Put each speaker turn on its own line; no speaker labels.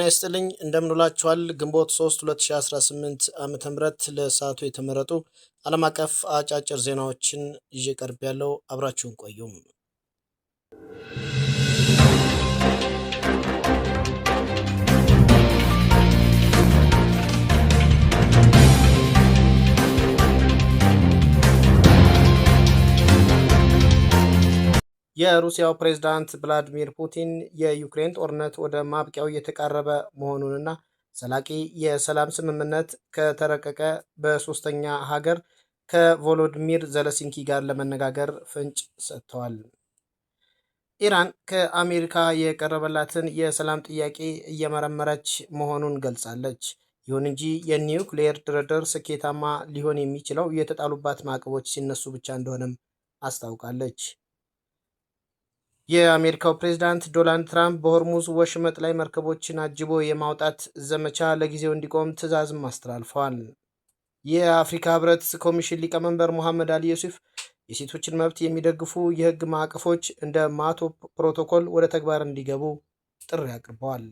ይስጥልኝ እንደምንውላችኋል። ግንቦት 3 2018 ዓመተ ምህረት ለሰዓቱ የተመረጡ ዓለም አቀፍ አጫጭር ዜናዎችን ይዤ ቀርቤያለሁ። አብራችሁን ቆዩም። የሩሲያው ፕሬዝዳንት ቭላዲሚር ፑቲን የዩክሬን ጦርነት ወደ ማብቂያው እየተቃረበ መሆኑንና ዘላቂ የሰላም ስምምነት ከተረቀቀ በሶስተኛ ሀገር ከቮሎዲሚር ዘለንስኪ ጋር ለመነጋገር ፍንጭ ሰጥተዋል። ኢራን ከአሜሪካ የቀረበላትን የሰላም ጥያቄ እየመረመረች መሆኑን ገልጻለች። ይሁን እንጂ የኒውክሌር ድርድር ስኬታማ ሊሆን የሚችለው የተጣሉባት ማዕቀቦች ሲነሱ ብቻ እንደሆነም አስታውቃለች። የአሜሪካው ፕሬዝዳንት ዶናልድ ትራምፕ በሆርሙዝ ወሽመጥ ላይ መርከቦችን አጅቦ የማውጣት ዘመቻ ለጊዜው እንዲቆም ትዕዛዝም አስተላልፈዋል። የአፍሪካ ህብረት ኮሚሽን ሊቀመንበር ሙሐመድ አሊ ዩሱፍ የሴቶችን መብት የሚደግፉ የህግ ማዕቀፎች እንደ ማቶ ፕሮቶኮል ወደ ተግባር እንዲገቡ ጥሪ አቅርበዋል።